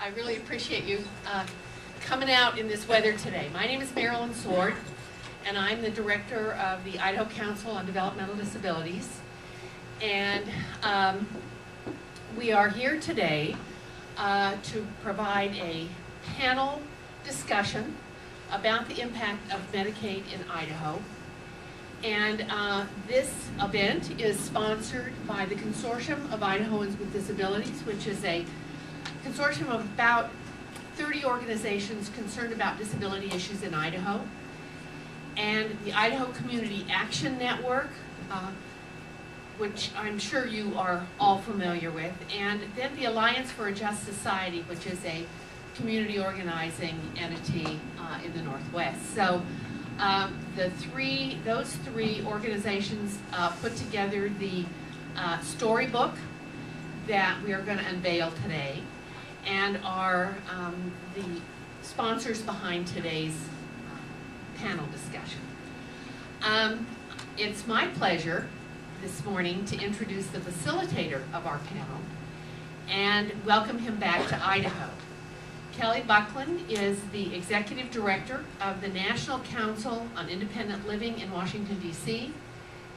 I really appreciate you coming out in this weather today. My name is Marilyn Sword, and I'm the director of the Idaho Council on Developmental Disabilities. And we are here today to provide a panel discussion about the impact of Medicaid in Idaho. And this event is sponsored by the Consortium of Idahoans with Disabilities, which is a consortium of about 30 organizations concerned about disability issues in Idaho. And the Idaho Community Action Network, which I'm sure you are all familiar with, and then the Alliance for a Just Society, which is a community organizing entity in the Northwest. So those three organizations put together the storybook that we are going to unveil today, and are the sponsors behind today's panel discussion. It's my pleasure this morning to introduce the facilitator of our panel and welcome him back to Idaho. Kelly Buckland is the Executive Director of the National Council on Independent Living in Washington, D.C.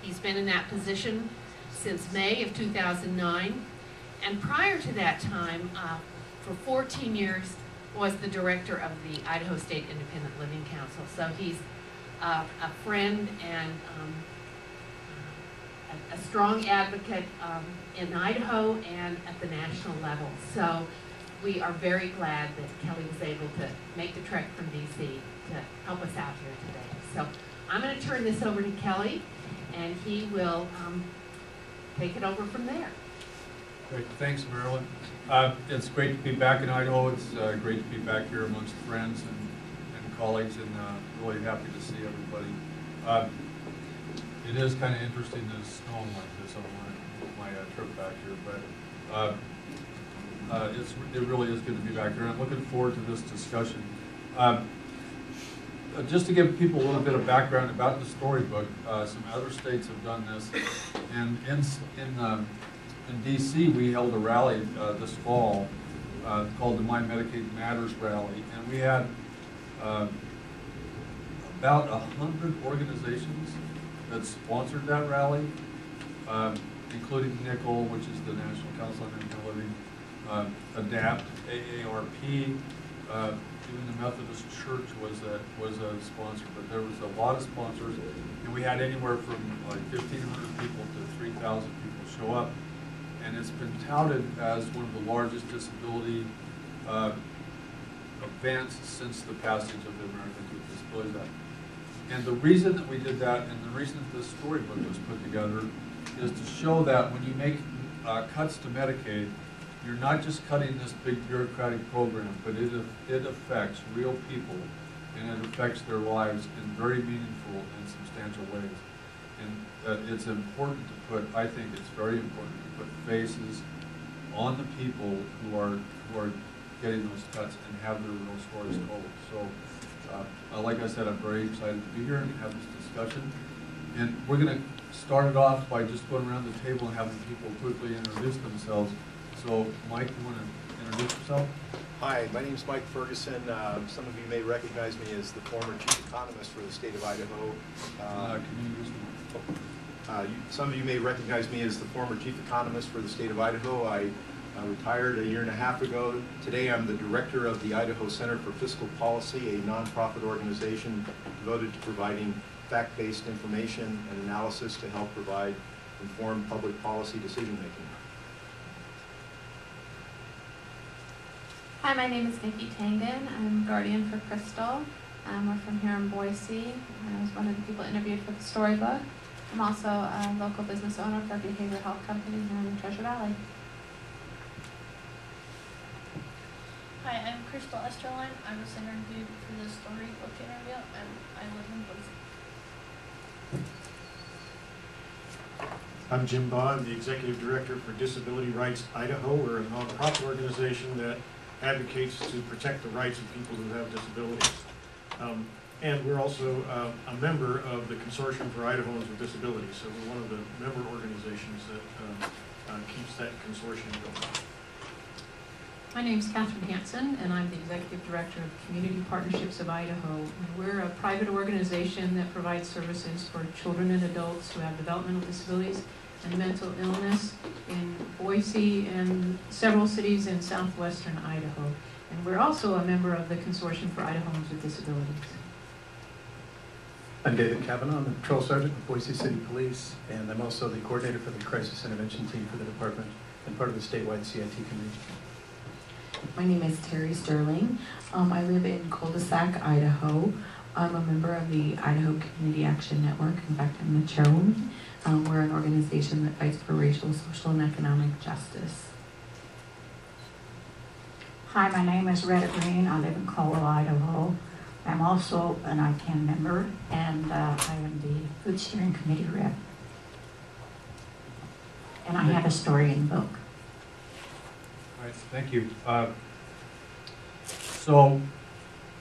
He's been in that position since May of 2009, and prior to that time, for 14 years, was the director of the Idaho State Independent Living Council. So he's a friend and a strong advocate in Idaho and at the national level. So we are very glad that Kelly was able to make the trek from DC to help us out here today. So I'm going to turn this over to Kelly, and he will take it over from there. Great, thanks, Marilyn. It's great to be back in Idaho. It's great to be back here amongst friends and colleagues, and really happy to see everybody. It is kind of interesting that it's snowing like this on my trip back here, but it really is good to be back here. I'm looking forward to this discussion. Just to give people a little bit of background about the storybook, some other states have done this, and in D.C. we held a rally this fall called the My Medicaid Matters Rally, and we had about 100 organizations that sponsored that rally, including NICL, which is the National Council on Independent Living, ADAPT, AARP, even the Methodist Church was a sponsor, but there was a lot of sponsors, and we had anywhere from like 1,500 people to 3,000 people show up, and it's been touted as one of the largest disability events since the passage of the Americans with Disabilities Act. And the reason that we did that, and the reason that this storybook was put together, is to show that when you make cuts to Medicaid, you're not just cutting this big bureaucratic program, but it affects real people, and it affects their lives in very meaningful and substantial ways. And it's important to put, I think it's very important to put faces on the people who are getting those cuts and have their real stories told. So, like I said, I'm very excited to be here and have this discussion. And we're going to start it off by just going around the table and having people quickly introduce themselves. So, Mike, you want to introduce yourself? Hi, my name is Mike Ferguson. Some of you may recognize me as the former chief economist for the state of Idaho. Can you use Some of you may recognize me as the former chief economist for the state of Idaho. I retired a year and a half ago. Today I'm the director of the Idaho Center for Fiscal Policy, a nonprofit organization devoted to providing fact-based information and analysis to help provide informed public policy decision-making. Hi, my name is Nikki Tangen. I'm guardian for Crystal. We're from here in Boise. I was one of the people interviewed for the storybook. I'm also a local business owner for a behavioral health company here in Treasure Valley. Hi, I'm Crystal Esterline. I was interviewed for the storybook interview, and I live in Boise. I'm Jim Baugh. I'm the Executive Director for Disability Rights Idaho. We're a nonprofit organization that advocates to protect the rights of people who have disabilities. And we're also a member of the Consortium for Idahoans with Disabilities. So we're one of the member organizations that keeps that consortium going. My name is Catherine Hansen, and I'm the Executive Director of Community Partnerships of Idaho. And we're a private organization that provides services for children and adults who have developmental disabilities and mental illness in Boise and several cities in southwestern Idaho. And we're also a member of the Consortium for Idahans with Disabilities. I'm David Kavanaugh. I'm a patrol sergeant with Boise City Police, and I'm also the coordinator for the crisis intervention team for the department and part of the statewide CIT committee. My name is Terry Sterling. I live in Cul-de-sac, Idaho. I'm a member of the Idaho Community Action Network. In fact, I'm the chairwoman. We're an organization that fights for racial, social, and economic justice. Hi, my name is Retta Green. I live in Caldwell, Idaho. I'm also an ICANN member, and I am the Food Steering Committee rep. And I have a story in the book. All right, thank you. So,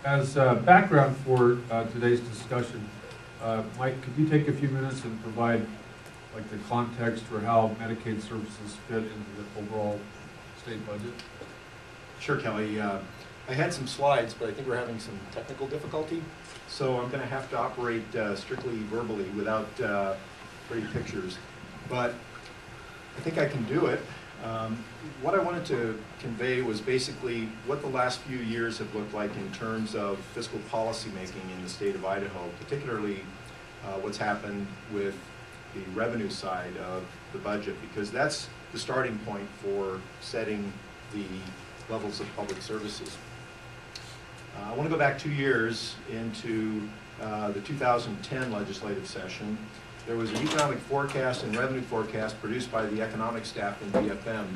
as background for today's discussion, Mike, could you take a few minutes and provide like the context for how Medicaid services fit into the overall state budget? Sure, Kelly. I had some slides, but I think we're having some technical difficulty, so I'm going to have to operate strictly verbally without pretty pictures. But I think I can do it. What I wanted to convey was basically what the last few years have looked like in terms of fiscal policy making in the state of Idaho, particularly what's happened with the revenue side of the budget, because that's the starting point for setting the levels of public services. I want to go back 2 years into the 2010 legislative session. There was an economic forecast and revenue forecast produced by the economic staff in BFM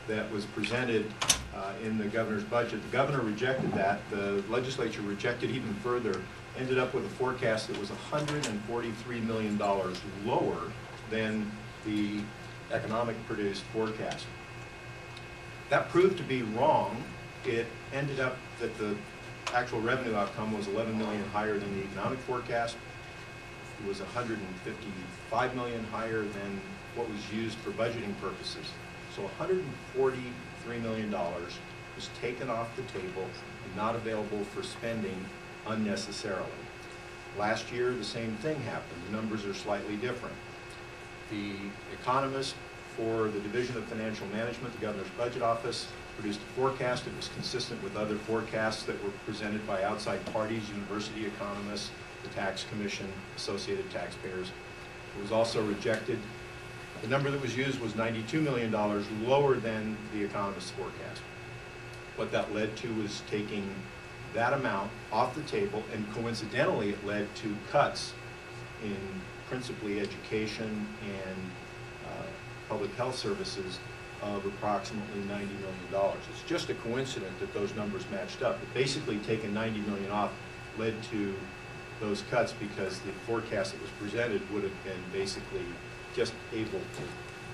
that was presented in the governor's budget. The governor rejected that. The legislature rejected even further, ended up with a forecast that was $143 million lower than the economic produced forecast. That proved to be wrong. It ended up that the actual revenue outcome was $11 million higher than the economic forecast. It was $155 million higher than what was used for budgeting purposes. So $143 million was taken off the table and not available for spending unnecessarily. Last year, the same thing happened. The numbers are slightly different. The economist for the Division of Financial Management, the Governor's Budget Office, produced a forecast. It was consistent with other forecasts that were presented by outside parties, university economists, the Tax Commission, Associated Taxpayers. It was also rejected. The number that was used was $92 million lower than the economist's forecast. What that led to was taking that amount off the table, and coincidentally it led to cuts in principally education and public health services of approximately $90 million. It's just a coincidence that those numbers matched up. But basically taking $90 million off led to those cuts because the forecast that was presented would have been basically just able to,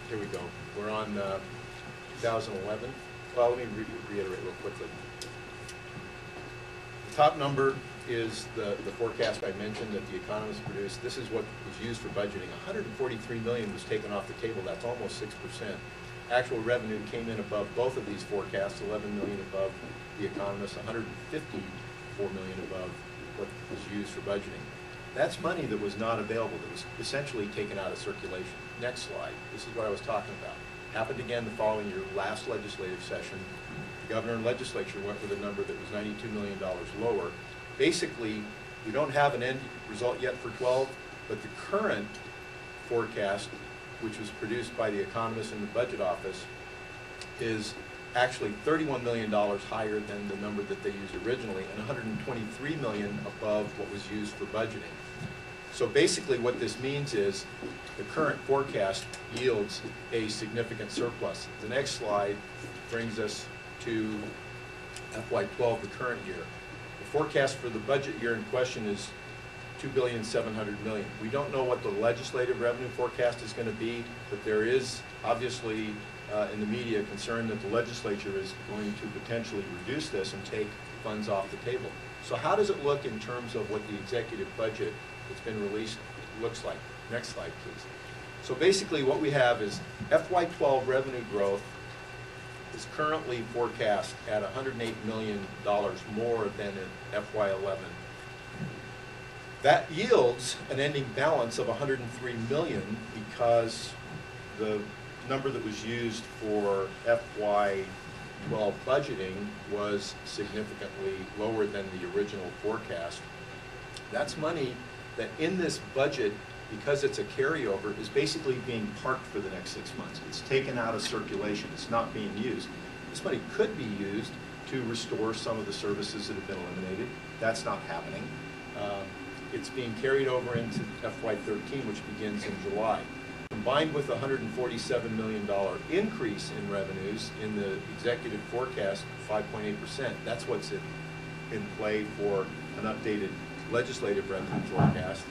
here we go, we're on 2011. Well, let me reiterate real quickly. The top number is the forecast I mentioned that the economists produced. This is what was used for budgeting. $143 million was taken off the table. That's almost 6%. Actual revenue came in above both of these forecasts, $11 million above the economists, $154 million above what was used for budgeting. That's money that was not available, that was essentially taken out of circulation. Next slide. This is what I was talking about. Happened again the following year, last legislative session. The governor and legislature went with a number that was $92 million lower. Basically, we don't have an end result yet for 12, but the current forecast, which was produced by the economists in the budget office, is actually $31 million higher than the number that they used originally and $123 million above what was used for budgeting. So basically what this means is the current forecast yields a significant surplus. The next slide brings us to FY12, the current year. The forecast for the budget year in question is $2,700,000,000. We don't know what the legislative revenue forecast is going to be, but there is obviously in the media concern that the legislature is going to potentially reduce this and take funds off the table. So how does it look in terms of what the executive budget that's been released looks like? Next slide, please. So basically what we have is FY12 revenue growth is currently forecast at $108 million more than in FY11. That yields an ending balance of $103 million because the number that was used for FY12 budgeting was significantly lower than the original forecast. That's money that in this budget, because it's a carryover, is basically being parked for the next 6 months. It's taken out of circulation. It's not being used. This money could be used to restore some of the services that have been eliminated. That's not happening. It's being carried over into FY13, which begins in July. Combined with a $147 million increase in revenues in the executive forecast, 5.8%, that's what's in play for an updated legislative revenue forecast,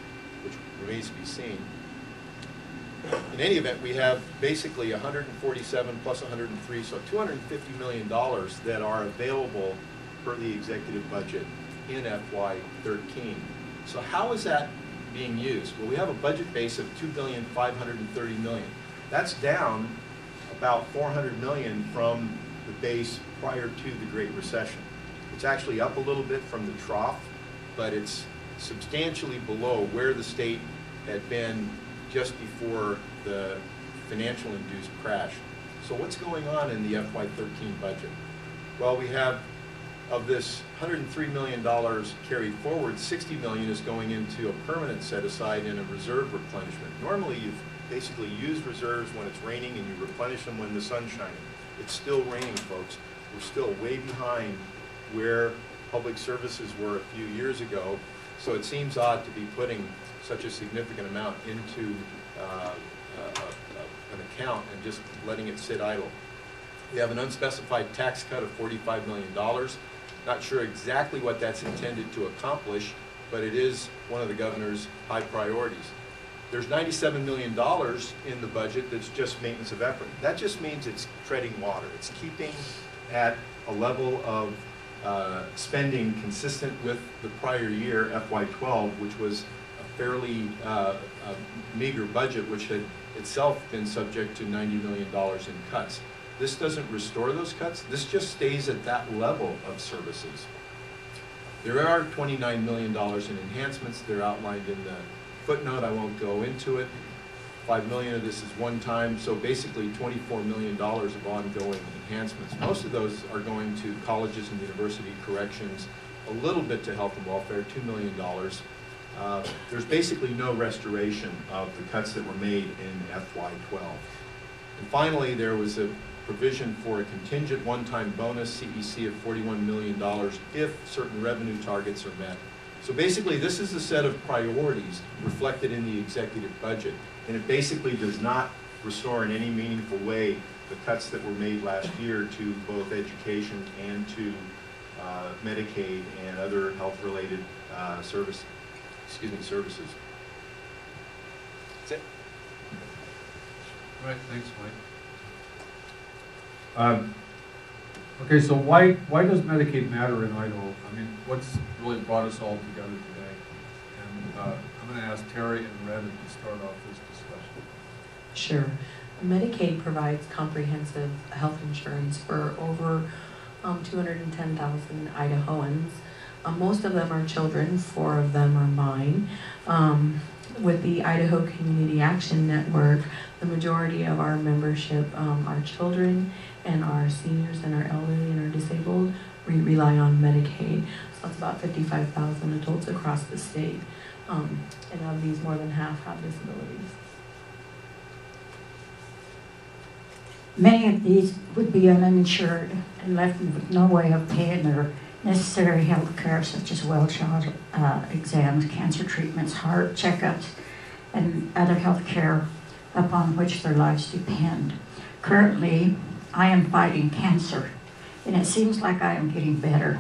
which remains to be seen. In any event, we have basically 147 plus 103, so $250 million that are available per the executive budget in FY13. So how is that being used? Well, we have a budget base of $2,530,000,000. That's down about $400 million from the base prior to the Great Recession. It's actually up a little bit from the trough, but it's substantially below where the state had been just before the financial induced crash. So what's going on in the FY13 budget? Well, we have, of this $103 million carried forward, $60 million is going into a permanent set aside in a reserve replenishment. Normally you've basically used reserves when it's raining and you replenish them when the sun's shining. It's still raining, folks. We're still way behind where public services were a few years ago, so it seems odd to be putting such a significant amount into an account and just letting it sit idle. We have an unspecified tax cut of $45 million. Not sure exactly what that's intended to accomplish, but it is one of the governor's high priorities. There's $97 million in the budget that's just maintenance of effort. That just means it's treading water. It's keeping at a level of spending consistent with the prior year, FY12, which was a fairly meager budget, which had itself been subject to $90 million in cuts. This doesn't restore those cuts. This just stays at that level of services. There are $29 million in enhancements. They're outlined in the footnote. I won't go into it. $5 million of this is one time, so basically $24 million of ongoing enhancements. Most of those are going to colleges and university corrections, a little bit to health and welfare, $2 million. There's basically no restoration of the cuts that were made in FY12. And finally, there was a provision for a contingent one-time bonus, CEC, of $41 million if certain revenue targets are met. So basically, this is a set of priorities reflected in the executive budget, and it basically does not restore in any meaningful way the cuts that were made last year to both education and to Medicaid and other health-related services. That's it. All right, thanks, Mike. Okay, so why does Medicaid matter in Idaho? I mean, what's really brought us all together today? And I'm going to ask Terry and Red to start off this discussion. Sure. Medicaid provides comprehensive health insurance for over 210,000 Idahoans. Most of them are children, 4 of them are mine. With the Idaho Community Action Network, the majority of our membership are children and our seniors and our elderly and our disabled. We rely on Medicaid. So that's about 55,000 adults across the state. And of these, more than half have disabilities. Many of these would be uninsured and left with no way of paying their necessary health care, such as well child exams, cancer treatments, heart checkups, and other health care upon which their lives depend. Currently, I am fighting cancer, and it seems like I am getting better.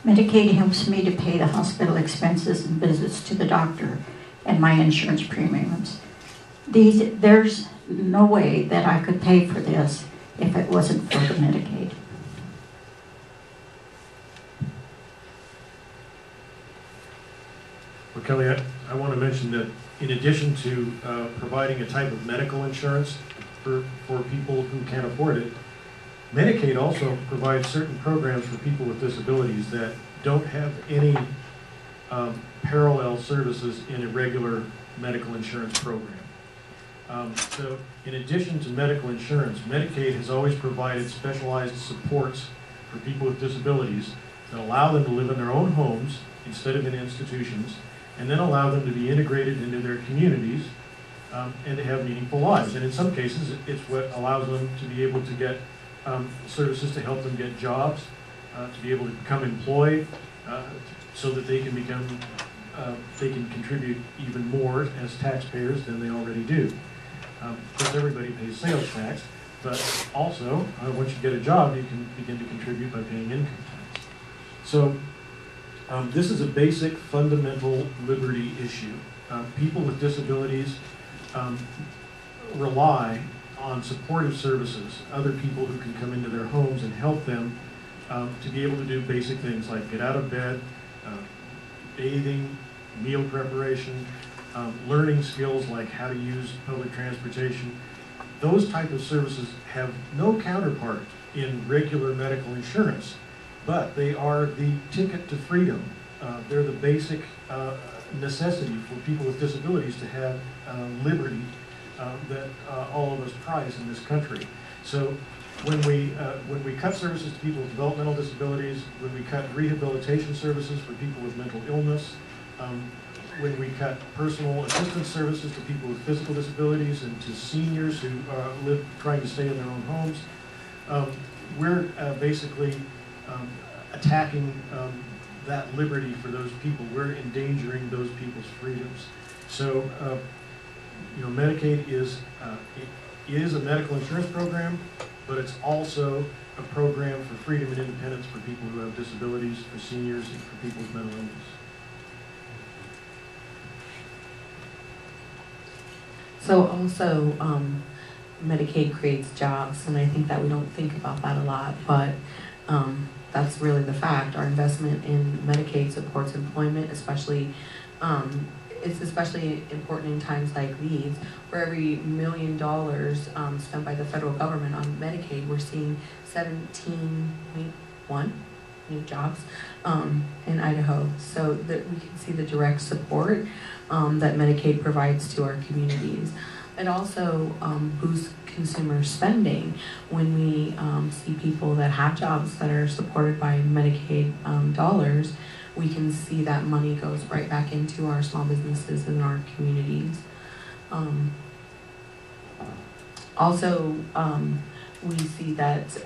Medicaid helps me to pay the hospital expenses and visits to the doctor and my insurance premiums. There's no way that I could pay for this if it wasn't for the Medicaid. Well, Kelly, I want to mention that in addition to providing a type of medical insurance for people who can't afford it, Medicaid also provides certain programs for people with disabilities that don't have any parallel services in a regular medical insurance program. So in addition to medical insurance, Medicaid has always provided specialized supports for people with disabilities that allow them to live in their own homes instead of in institutions, and then allow them to be integrated into their communities and to have meaningful lives. And in some cases, it's what allows them to be able to get services to help them get jobs, to be able to become employed, so that they can contribute even more as taxpayers than they already do. Because everybody pays sales tax, but also, once you get a job, you can begin to contribute by paying income tax. So this is a basic fundamental liberty issue. People with disabilities rely on supportive services, other people who can come into their homes and help them to be able to do basic things like get out of bed, bathing, meal preparation, learning skills like how to use public transportation. Those type of services have no counterpart in regular medical insurance, but they are the ticket to freedom. They're the basic necessity for people with disabilities to have liberty that all of us prize in this country. So when we cut services to people with developmental disabilities, when we cut rehabilitation services for people with mental illness, when we cut personal assistance services to people with physical disabilities and to seniors who live trying to stay in their own homes, we're basically attacking that liberty for those people. We're endangering those people's freedoms. So, Medicaid is a medical insurance program, but it's also a program for freedom and independence for people who have disabilities, for seniors, and for people with mental illness. So also, Medicaid creates jobs, and I think that we don't think about that a lot, but that's really the fact. Our investment in Medicaid supports employment, especially, it's especially important in times like these. For every $1 million spent by the federal government on Medicaid, we're seeing 17.1 new jobs in Idaho. So that we can see the direct support that Medicaid provides to our communities. It also boosts consumer spending when we see people that have jobs that are supported by Medicaid dollars. We can see that money goes right back into our small businesses and our communities. Also, we see that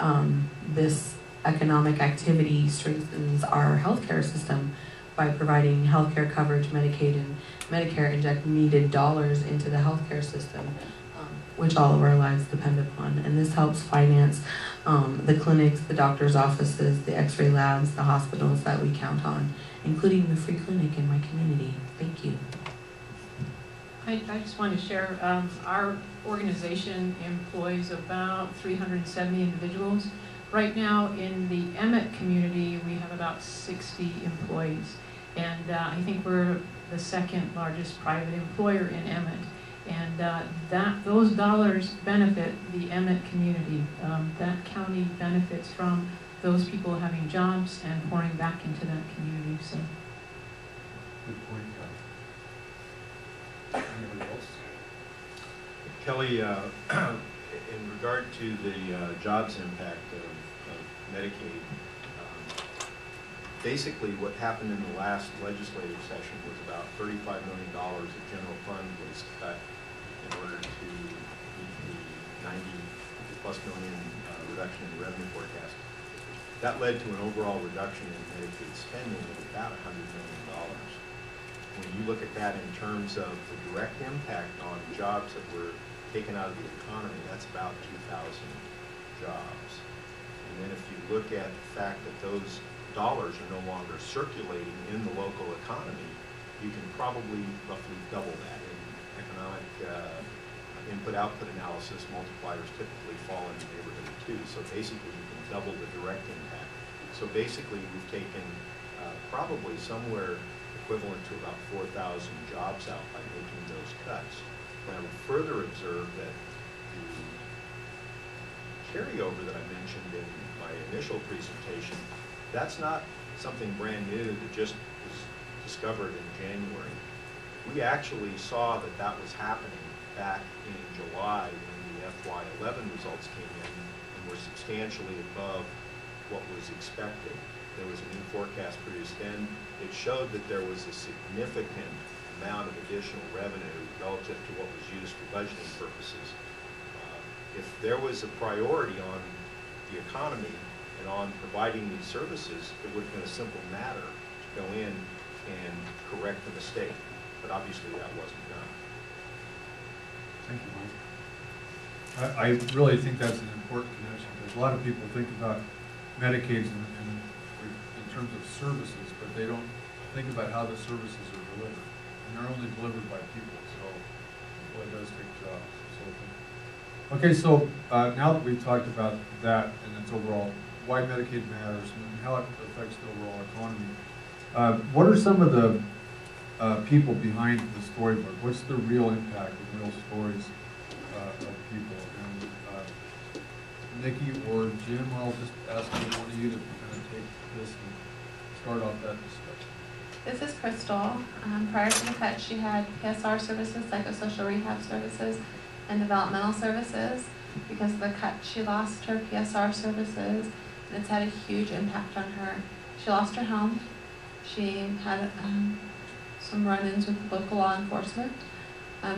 this economic activity strengthens our healthcare system by providing healthcare coverage. Medicaid and Medicare inject needed dollars into the healthcare system, which all of our lives depend upon. And this helps finance the clinics, the doctor's offices, the x-ray labs, the hospitals that we count on, including the free clinic in my community. Thank you. I just want to share, our organization employs about 370 individuals. Right now in the Emmett community, we have about 60 employees. And I think we're the second largest private employer in Emmett. And those dollars benefit the Emmett community. That county benefits from those people having jobs and pouring back into that community. So. Good point, Kelly. Anybody else? Kelly, in regard to the jobs impact of Medicaid, basically what happened in the last legislative session was about $35 million of general fund was cut in order to meet the 90+ million reduction in the revenue forecast. That led to an overall reduction in Medicaid spending of about $100 million. When you look at that in terms of the direct impact on jobs that were taken out of the economy, that's about 2,000 jobs. And then if you look at the fact that those dollars are no longer circulating in the local economy, you can probably roughly double that. In economic input-output analysis, multipliers typically fall in the neighborhood of 2. So basically, you can double the direct impact. So basically, we've taken probably somewhere equivalent to about 4,000 jobs out by making those cuts. And I would further observe that the carryover that I mentioned in my initial presentation, that's not something brand new that just was discovered in January. We actually saw that that was happening back in July when the FY11 results came in and were substantially above what was expected. There was a new forecast produced then. It showed that there was a significant amount of additional revenue relative to what was used for budgeting purposes. If there was a priority on the economy and on providing these services, it would have been a simple matter to go in and correct the mistake. But obviously that wasn't done. Thank you, Mike. I really think that's an important connection, because a lot of people think about Medicaid in terms of services, but they don't think about how the services are delivered. And they're only delivered by people, so it does take jobs. Okay, so now that we've talked about that and its overall, why Medicaid matters and how it affects the overall economy, what are some of the people behind the storybook? What's the real impact of real stories of people? And Nikki or Jim, I'll just ask one of you to kind of take this and start off that discussion. This is Crystal. Prior to the cut, she had PSR services, psychosocial rehab services, and developmental services. Because of the cut, she lost her PSR services, and it's had a huge impact on her. She lost her home. She had some run-ins with local law enforcement.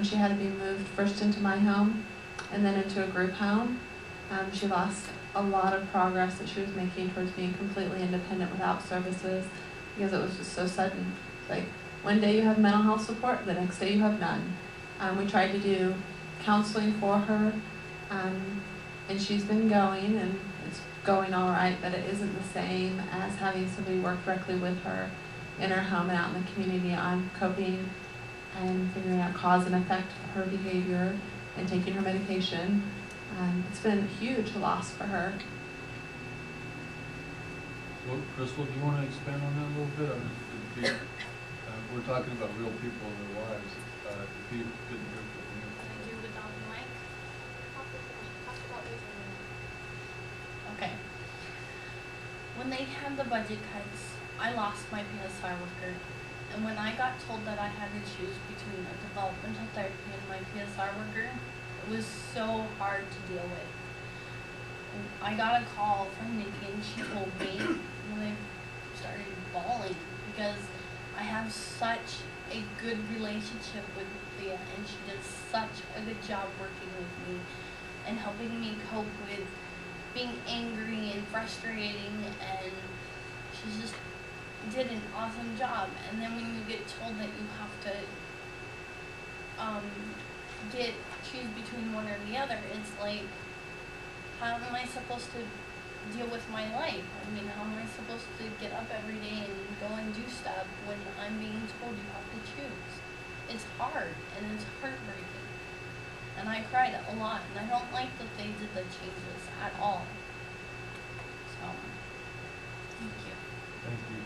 She had to be moved first into my home and then into a group home. She lost a lot of progress that she was making towards being completely independent without services, because it was just so sudden. Like, one day you have mental health support, the next day you have none. We tried to do counseling for her, and she's been going, and it's going all right, but it isn't the same as having somebody work directly with her in her home and out in the community on coping and figuring out cause and effect of her behavior and taking her medication. It's been a huge loss for her. Well, Crystal, do you want to expand on that a little bit? We're talking about real people in their lives. If you didn't hear from you. Can I do without the mic? Okay. When they had the budget cuts, I lost my PSR worker. And when I got told that I had to choose between a developmental therapy and my PSR worker, it was so hard to deal with. And I got a call from Nikki, and she told me, and I started bawling, because I have such a good relationship with Leah, and she did such a good job working with me and helping me cope with being angry and frustrating, and she just did an awesome job. And then when you get told that you have to choose between one or the other, it's like, how am I supposed to deal with my life? I mean, how am I supposed to get up every day and go and do stuff when I'm being told you have to choose? It's hard, and it's heartbreaking. And I cried a lot, and I don't like that they did the changes at all. So, thank you. Thank you.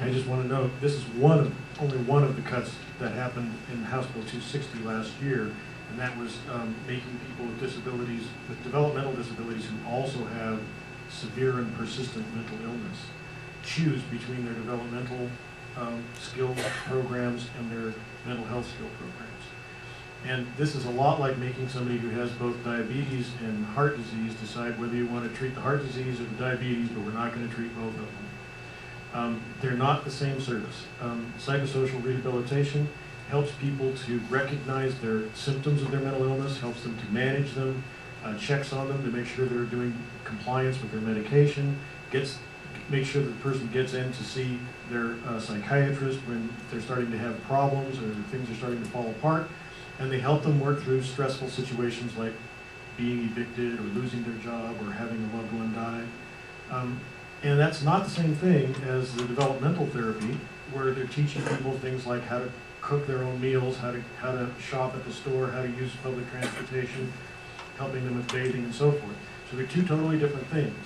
I just want to note, this is only one of the cuts that happened in House Bill 260 last year, and that was making people with disabilities, with developmental disabilities who also have severe and persistent mental illness, choose between their developmental skill programs and their mental health skill programs. And this is a lot like making somebody who has both diabetes and heart disease decide whether you want to treat the heart disease or the diabetes, but we're not going to treat both of them. They're not the same service. Psychosocial rehabilitation helps people to recognize their symptoms of their mental illness, helps them to manage them, checks on them to make sure they're doing compliance with their medication, make sure that the person gets in to see their psychiatrist when they're starting to have problems or things are starting to fall apart, and they help them work through stressful situations like being evicted or losing their job or having a loved one die. And that's not the same thing as the developmental therapy, where they're teaching people things like how to cook their own meals, how to shop at the store, how to use public transportation, helping them with bathing and so forth. So they're two totally different things.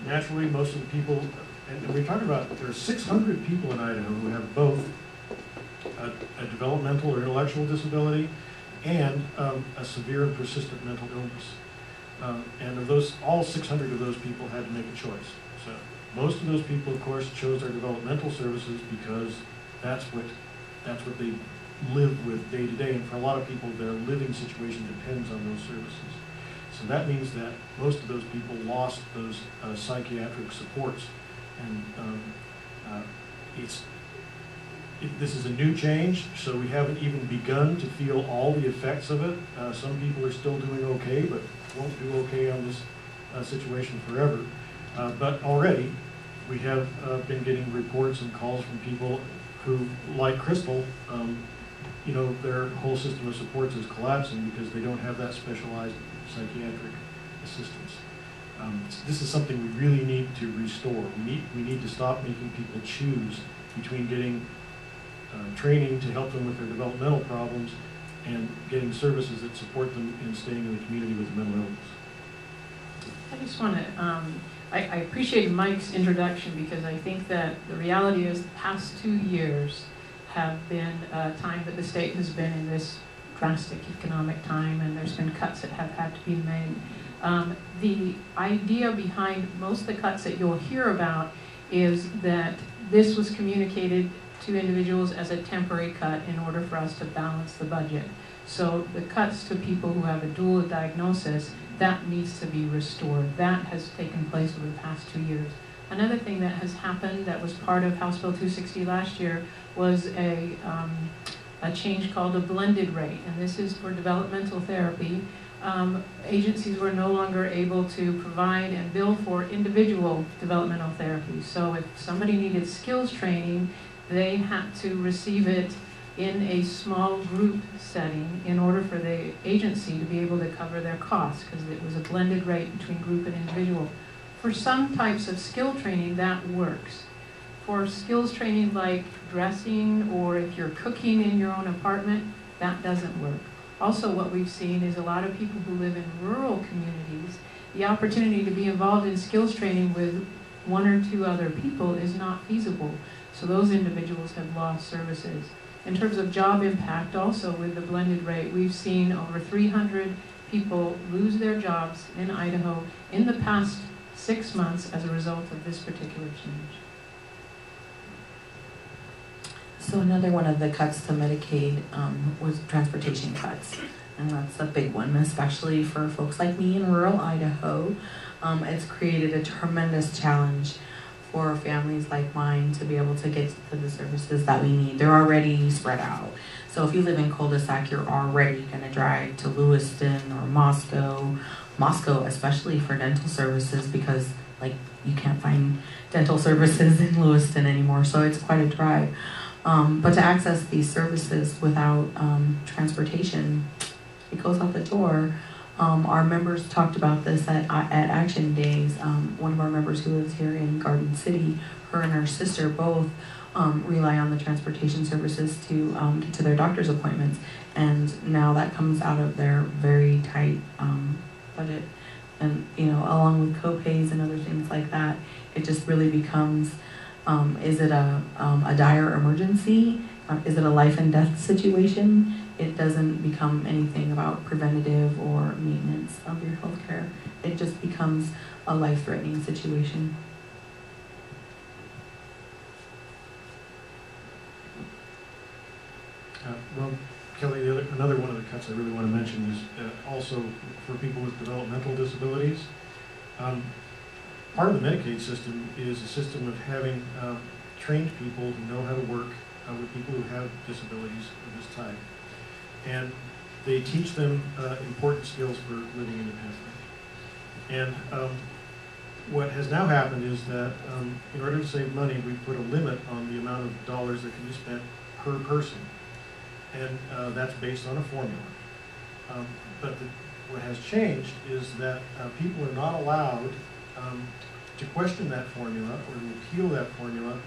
Naturally, most of the people, and we're talking about, there are 600 people in Idaho who have both a developmental or intellectual disability and a severe and persistent mental illness. And of those, all 600 of those people had to make a choice. So most of those people, of course, chose our developmental services because that's what they live with day to day. And for a lot of people, their living situation depends on those services. So that means that most of those people lost those psychiatric supports. And this is a new change, so we haven't even begun to feel all the effects of it. Some people are still doing okay, but won't do okay on this situation forever. But already, we have been getting reports and calls from people who, like Crystal, you know, their whole system of supports is collapsing because they don't have that specialized psychiatric assistance. This is something we really need to restore. We need to stop making people choose between getting training to help them with their developmental problems and getting services that support them in staying in the community with mental illness. I just want to, I appreciate Mike's introduction because I think that the reality is the past 2 years have been a time that the state has been in this drastic economic time, and there's been cuts that have had to be made. The idea behind most of the cuts that you'll hear about is that this was communicated to individuals as a temporary cut in order for us to balance the budget. So the cuts to people who have a dual diagnosis, that needs to be restored. That has taken place over the past 2 years. Another thing that has happened that was part of House Bill 260 last year was a change called a blended rate, and this is for developmental therapy. Agencies were no longer able to provide and bill for individual developmental therapy. So if somebody needed skills training, they had to receive it in a small group setting in order for the agency to be able to cover their costs, because it was a blended rate between group and individual. For some types of skill training, that works. For skills training like dressing, or if you're cooking in your own apartment, that doesn't work. Also, what we've seen is a lot of people who live in rural communities, the opportunity to be involved in skills training with 1 or 2 other people is not feasible. So those individuals have lost services. In terms of job impact, also with the blended rate, we've seen over 300 people lose their jobs in Idaho in the past 6 months as a result of this particular change. So another one of the cuts to Medicaid was transportation cuts, and that's a big one, especially for folks like me in rural Idaho. It's created a tremendous challenge for families like mine to be able to get to the services that we need. They're already spread out. So if you live in cul-de-sac, you're already going to drive to Lewiston or Moscow. Moscow, especially for dental services, because like you can't find dental services in Lewiston anymore, so it's quite a drive. But to access these services without transportation, it goes out the door. Our members talked about this at Action Days. One of our members who lives here in Garden City, her and her sister both rely on the transportation services to get to their doctor's appointments, and now that comes out of their very tight budget. And you know, along with co-pays and other things like that, it just really becomes: is it a dire emergency? Is it a life and death situation? It doesn't become anything about preventative or maintenance of your health care. It just becomes a life-threatening situation. Well, Kelly, another one of the cuts I really want to mention is also for people with developmental disabilities. Part of the Medicaid system is a system of having trained people who know how to work with people who have disabilities of this type. And they teach them important skills for living independently. And what has now happened is that in order to save money, we put a limit on the amount of dollars that can be spent per person. And that's based on a formula. But what has changed is that people are not allowed to question that formula or to appeal that formula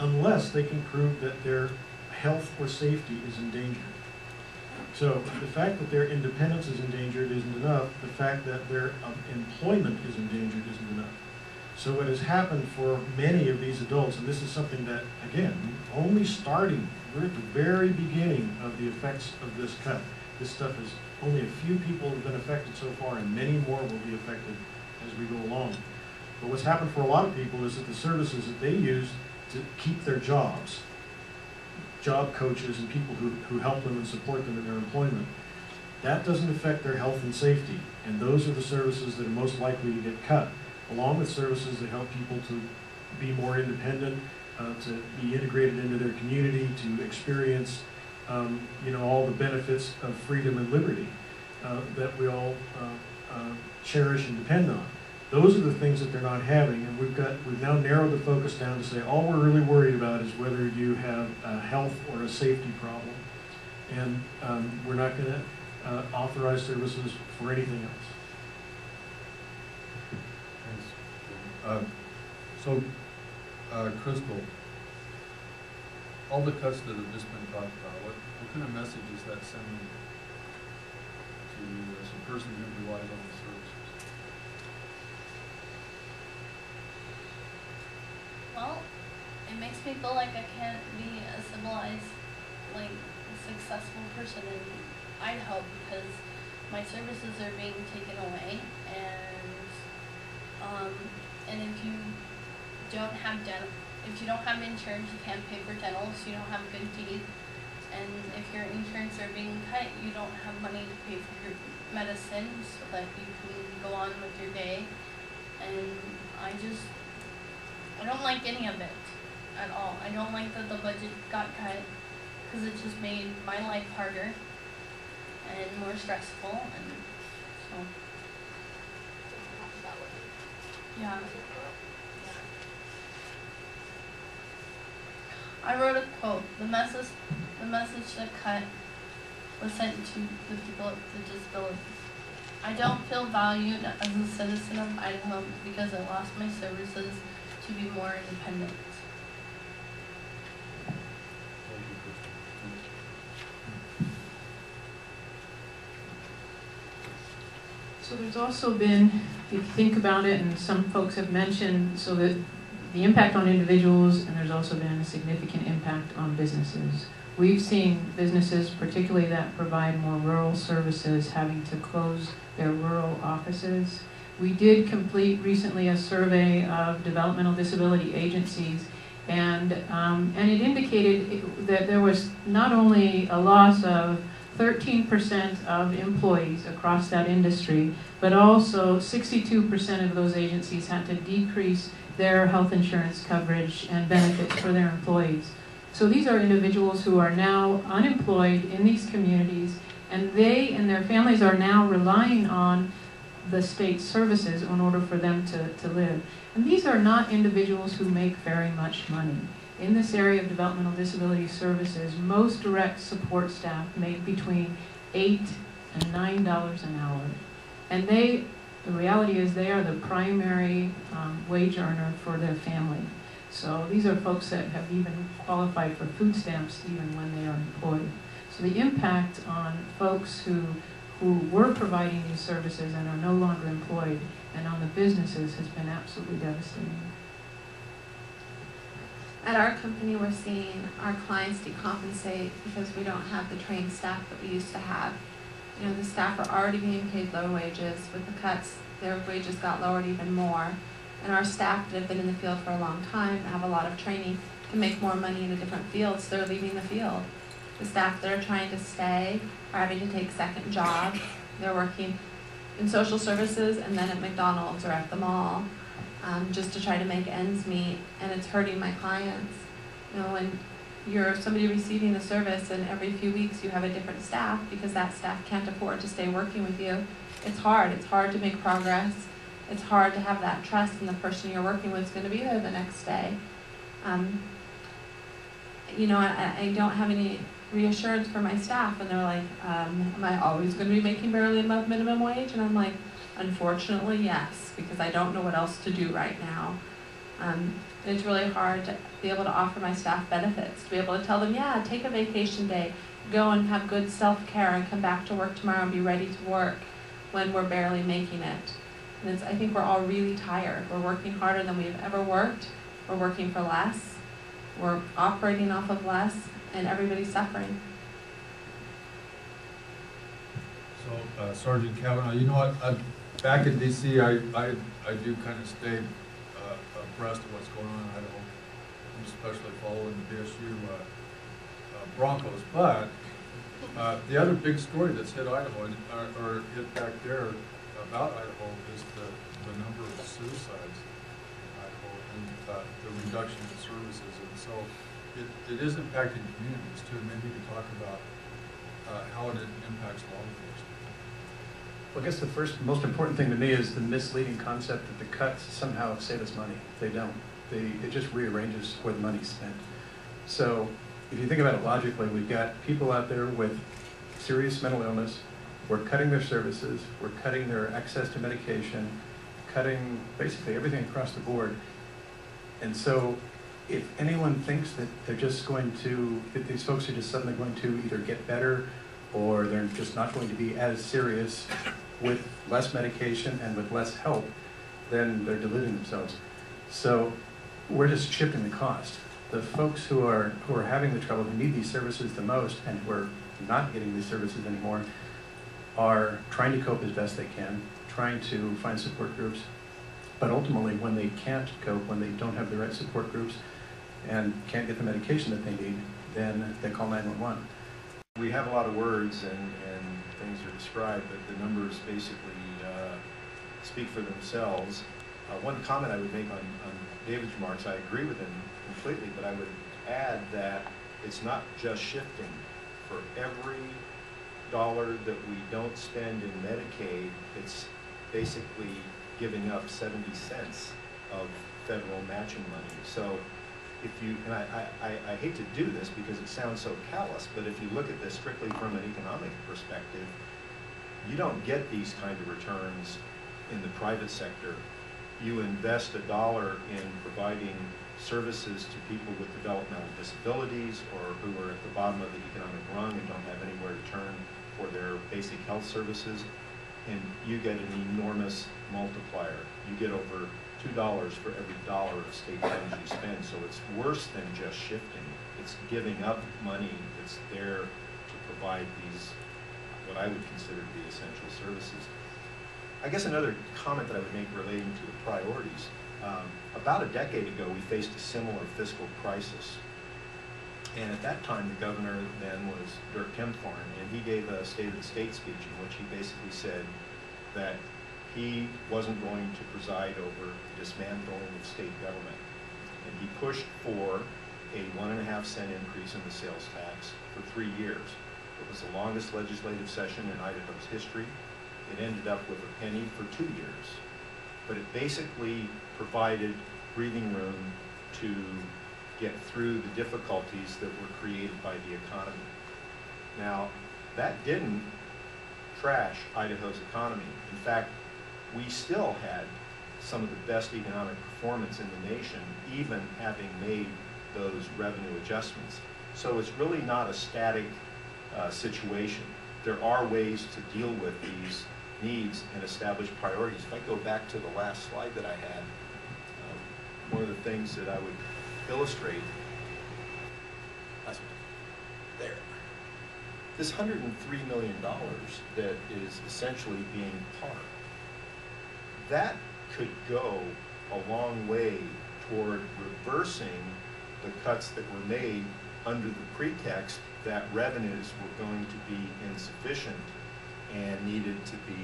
unless they can prove that their health or safety is endangered. So the fact that their independence is endangered isn't enough. The fact that their employment is endangered isn't enough. So what has happened for many of these adults, and this is something that, again, only starting, we're at the very beginning of the effects of this cut. This stuff is, only a few people have been affected so far, and many more will be affected as we go along. But what's happened for a lot of people is that the services that they use to keep their jobs, job coaches and people who help them and support them in their employment, that doesn't affect their health and safety. And those are the services that are most likely to get cut, along with services that help people to be more independent, to be integrated into their community, to experience all the benefits of freedom and liberty that we all cherish and depend on. Those are the things that they're not having, and we've now narrowed the focus down to say all we're really worried about is whether you have a health or a safety problem, and we're not going to authorize services for anything else. Thanks. Crystal, all the cuts that have just been talked about, what kind of message is that sending to the person who relies on the services? Well, it makes me feel like I can't be a civilized, successful person in Idaho because my services are being taken away, and if you don't have insurance, you can't pay for dental, so you don't have good teeth, and if your insurance are being cut, you don't have money to pay for your medicine so that you can go on with your day, and I don't like any of it at all. I don't like that the budget got cut because it just made my life harder and more stressful, and so yeah. I wrote a quote. The message that cut was sent to the people with disabilities. I don't feel valued as a citizen of Idaho because I lost my services to be more independent. So there's also been, if you think about it, and some folks have mentioned, so that the impact on individuals, and there's also been a significant impact on businesses. We've seen businesses, particularly that provide more rural services, having to close their rural offices. We did complete recently a survey of developmental disability agencies, and it indicated that there was not only a loss of 13% of employees across that industry, but also 62% of those agencies had to decrease their health insurance coverage and benefits for their employees. So these are individuals who are now unemployed in these communities, and they and their families are now relying on the state services in order for them to live. And these are not individuals who make very much money. In this area of developmental disability services, most direct support staff make between $8 and $9 an hour. And the reality is they are the primary wage earner for their family. So these are folks that have even qualified for food stamps even when they are employed. So the impact on folks who were providing these services and are no longer employed, and on the businesses, has been absolutely devastating. At our company, we're seeing our clients decompensate because we don't have the trained staff that we used to have. You know, the staff are already being paid low wages. With the cuts, their wages got lowered even more. And our staff that have been in the field for a long time, have a lot of training, can make more money in a different fields. They're leaving the field. The staff that are trying to stay are having to take second jobs. They're working in social services and then at McDonald's or at the mall. Just to try to make ends meet, and it's hurting my clients. You know, when you're somebody receiving the service and every few weeks you have a different staff because that staff can't afford to stay working with you, it's hard. It's hard to make progress. It's hard to have that trust in the person you're working with is going to be there the next day. You know, I don't have any reassurance for my staff, and they're like, am I always going to be making barely above minimum wage? And I'm like, unfortunately, yes, because I don't know what else to do right now. And it's really hard to be able to offer my staff benefits, to be able to tell them, yeah, take a vacation day, go and have good self-care and come back to work tomorrow and be ready to work when we're barely making it. And I think we're all really tired. We're working harder than we've ever worked. We're working for less. We're operating off of less, and everybody's suffering. So Sergeant Kavanaugh, you know what, back in DC, I do kind of stay abreast of what's going on in Idaho. I'm especially following the BSU Broncos, but the other big story that's hit Idaho, or hit back there about Idaho, is the number of suicides in Idaho and the reduction in services. And so it is impacting communities too. Maybe you could talk about how it impacts law enforcement. Well, I guess the first, most important thing to me is the misleading concept that the cuts somehow save us money. They don't. It just rearranges where the money's spent. So if you think about it logically, we've got people out there with serious mental illness. We're cutting their services. We're cutting their access to medication, cutting basically everything across the board. And so if anyone thinks that they're just going to, that these folks are just suddenly going to either get better or they're just not going to be as serious with less medication and with less help, then they're deluding themselves. So we're just shifting the cost. The folks who are having the trouble, who need these services the most, and who are not getting these services anymore, are trying to cope as best they can, trying to find support groups. But ultimately, when they can't cope, when they don't have the right support groups and can't get the medication that they need, then they call 911. We have a lot of words and things are described, but the numbers basically speak for themselves. One comment I would make on David's remarks, I agree with him completely, but I would add that it's not just shifting. For every dollar that we don't spend in Medicaid, it's basically giving up 70 cents of federal matching money. So if you, and I hate to do this because it sounds so callous, but if you look at this strictly from an economic perspective, you don't get these kind of returns in the private sector. You invest $1 in providing services to people with developmental disabilities or who are at the bottom of the economic rung and don't have anywhere to turn for their basic health services, and you get an enormous multiplier. You get over $2 for every dollar of state funds you spend, so it's worse than just shifting. It's giving up money that's there to provide these, what I would consider to be essential services. I guess another comment that I would make relating to the priorities, about a decade ago we faced a similar fiscal crisis. And at that time the governor then was Dirk Kempthorne, and he gave a State of the State speech in which he basically said that he wasn't going to preside over the dismantling of state government. And he pushed for a 1.5 cent increase in the sales tax for 3 years. It was the longest legislative session in Idaho's history. It ended up with a penny for 2 years. But it basically provided breathing room to get through the difficulties that were created by the economy. Now, that didn't trash Idaho's economy. In fact, we still had some of the best economic performance in the nation, even having made those revenue adjustments. So it's really not a static situation. There are ways to deal with these needs and establish priorities. If I go back to the last slide that I had, one of the things that I would illustrate, there. This $103 million that is essentially being parked, that could go a long way toward reversing the cuts that were made under the pretext that revenues were going to be insufficient and needed to be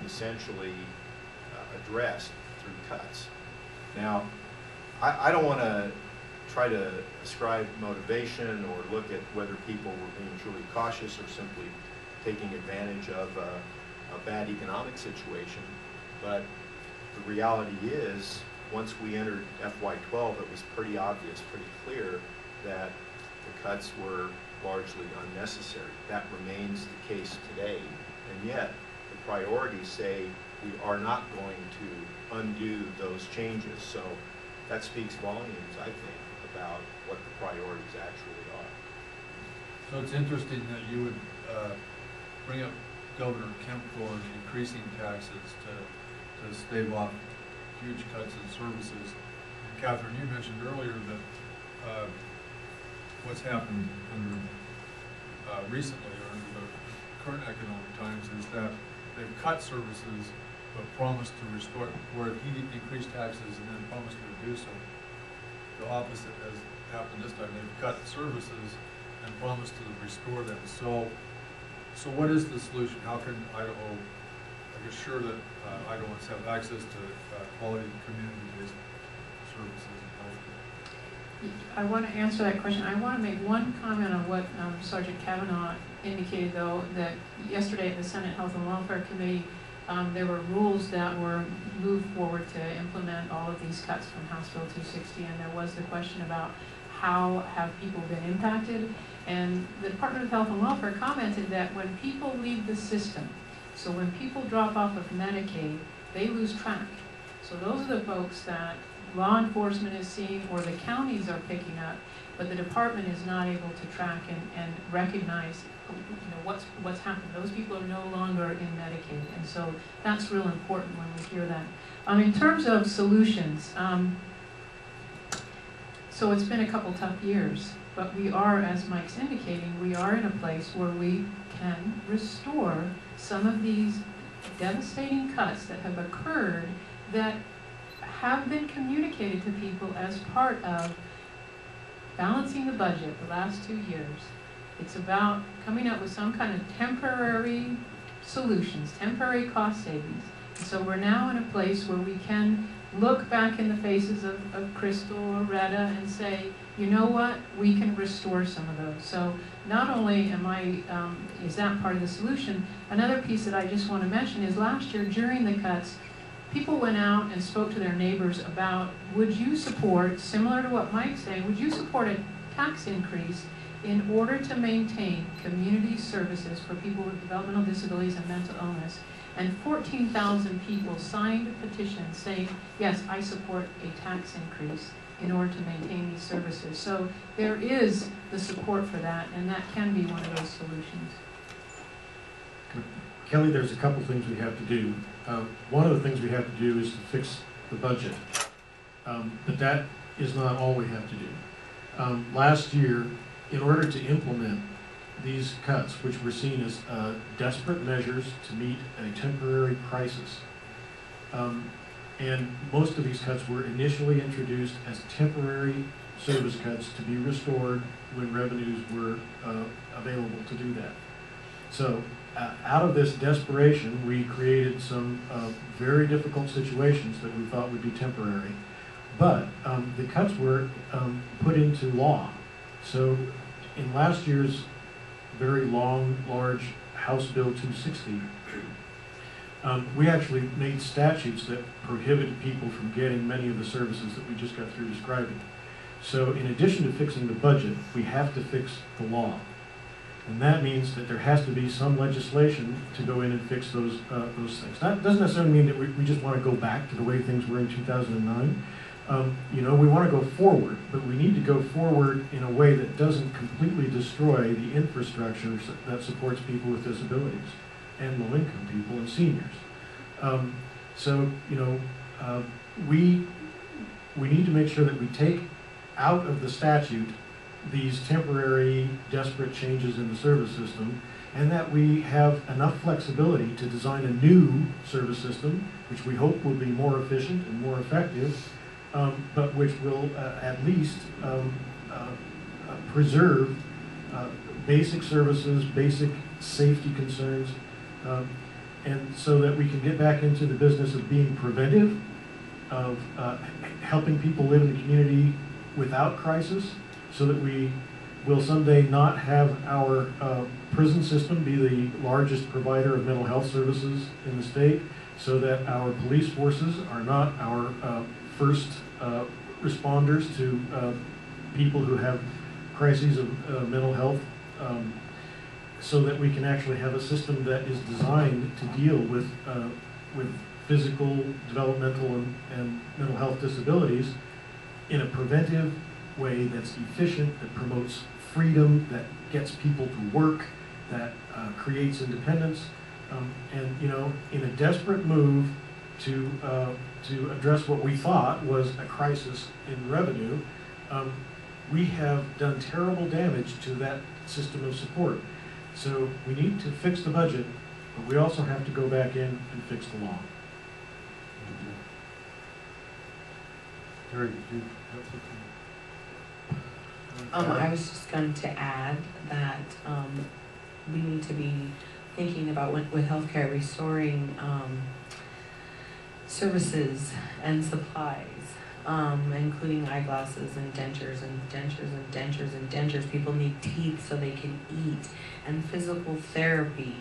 essentially addressed through cuts. Now, I don't want to try to ascribe motivation or look at whether people were being truly cautious or simply taking advantage of a bad economic situation, but the reality is, once we entered FY12, it was pretty obvious, pretty clear that the cuts were largely unnecessary. That remains the case today, and yet the priorities say we are not going to undo those changes. So that speaks volumes, I think, about what the priorities actually are. So it's interesting that you would bring up Governor Kempthorne increasing taxes to stave off huge cuts in services. And Catherine, you mentioned earlier that what's happened under recently, or under the current economic times is that they've cut services but promised to restore, where he increased taxes and then promised to reduce them. The opposite has happened this time. They've cut services and promised to restore them. So what is the solution? How can Idaho assure that Idahoans have access to quality community-based services and healthcare? I want to answer that question. I want to make one comment on what Sergeant Kavanaugh indicated, though, that yesterday at the Senate Health and Welfare Committee, there were rules that were moved forward to implement all of these cuts from House Bill 260, and there was the question about how have people been impacted. And the Department of Health and Welfare commented that when people leave the system, so when people drop off of Medicaid, they lose track. So those are the folks that law enforcement is seeing or the counties are picking up, but the department is not able to track and recognize what's happened. Those people are no longer in Medicaid, and so that's real important when we hear that. In terms of solutions, so it's been a couple tough years, but we are, as Mike's indicating, we are in a place where we can restore some of these devastating cuts that have occurred that have been communicated to people as part of balancing the budget the last 2 years. It's about coming up with some kind of temporary solutions, temporary cost savings. And so we're now in a place where we can look back in the faces of Crystal or Retta and say, you know what, we can restore some of those. So not only is that part of the solution, another piece that I just want to mention is last year during the cuts, people went out and spoke to their neighbors about, would you support, similar to what Mike's saying, would you support a tax increase in order to maintain community services for people with developmental disabilities and mental illness? And 14,000 people signed a petition saying, yes, I support a tax increase in order to maintain these services. So there is the support for that, and that can be one of those solutions. Kelly, there's a couple things we have to do. One of the things we have to do is to fix the budget, but that is not all we have to do. Last year, in order to implement these cuts, which were seen as desperate measures to meet a temporary crisis, and most of these cuts were initially introduced as temporary service cuts to be restored when revenues were available to do that. So out of this desperation, we created some very difficult situations that we thought would be temporary. But the cuts were put into law. So in last year's very long, large House Bill 260, we actually made statutes that prohibited people from getting many of the services that we just got through describing. So in addition to fixing the budget, we have to fix the law. And that means that there has to be some legislation to go in and fix those things. That doesn't necessarily mean that we just want to go back to the way things were in 2009. We want to go forward, but we need to go forward in a way that doesn't completely destroy the infrastructure that supports people with disabilities and low-income people and seniors. We need to make sure that we take out of the statute these temporary, desperate changes in the service system, and that we have enough flexibility to design a new service system, which we hope will be more efficient and more effective, but which will at least preserve basic services, basic safety concerns, and so that we can get back into the business of being preventive, of helping people live in the community without crisis, so that we will someday not have our prison system be the largest provider of mental health services in the state, so that our police forces are not our first responders to people who have crises of mental health, so that we can actually have a system that is designed to deal with physical, developmental, and mental health disabilities in a preventive way that's efficient, that promotes freedom, that gets people to work, that creates independence, in a desperate move to address what we thought was a crisis in revenue, we have done terrible damage to that system of support. So we need to fix the budget, but we also have to go back in and fix the law. Terry, did you have something? I was just going to add that we need to be thinking about with healthcare restoring services and supplies, including eyeglasses and dentures and dentures and dentures and dentures. People need teeth so they can eat, and physical therapy.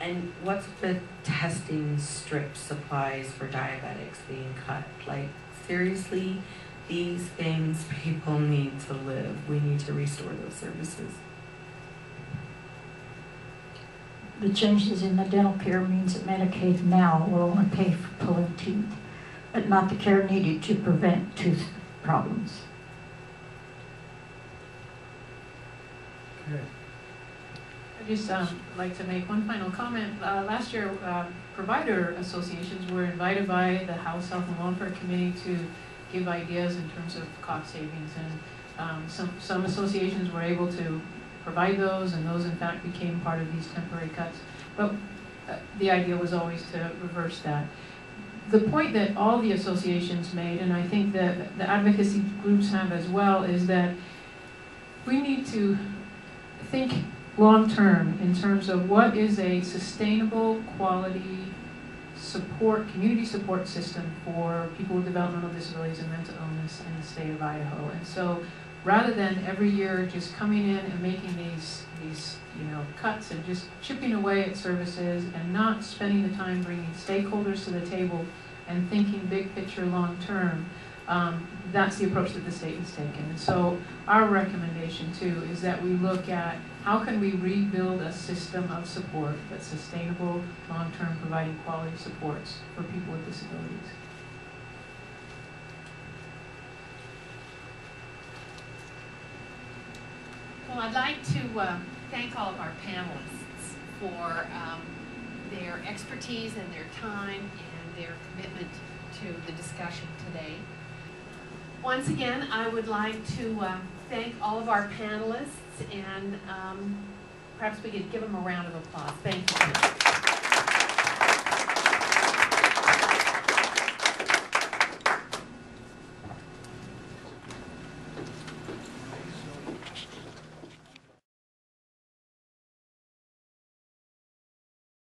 And what's with testing strip supplies for diabetics being cut? Like, seriously, these things people need to live. We need to restore those services. The changes in the dental care means that Medicaid now will only pay for pulling teeth, but not the care needed to prevent tooth problems. Okay. I'd just like to make one final comment. Last year, provider associations were invited by the House Health and Welfare Committee to give ideas in terms of cost savings, and some associations were able to provide those, and those in fact became part of these temporary cuts. But the idea was always to reverse that. The point that all the associations made, and I think that the advocacy groups have as well, is that we need to think long-term in terms of what is a sustainable, quality support, community support system for people with developmental disabilities and mental illness in the state of Idaho. And so rather than every year just coming in and making these cuts and just chipping away at services and not spending the time bringing stakeholders to the table and thinking big picture long term, that's the approach that the state has taken. And so our recommendation too is that we look at how can we rebuild a system of support that's sustainable, long term, providing quality supports for people with disabilities. Well, I'd like to thank all of our panelists for their expertise and their time and their commitment to the discussion today. Once again, I would like to thank all of our panelists, and perhaps we could give them a round of applause. Thank you.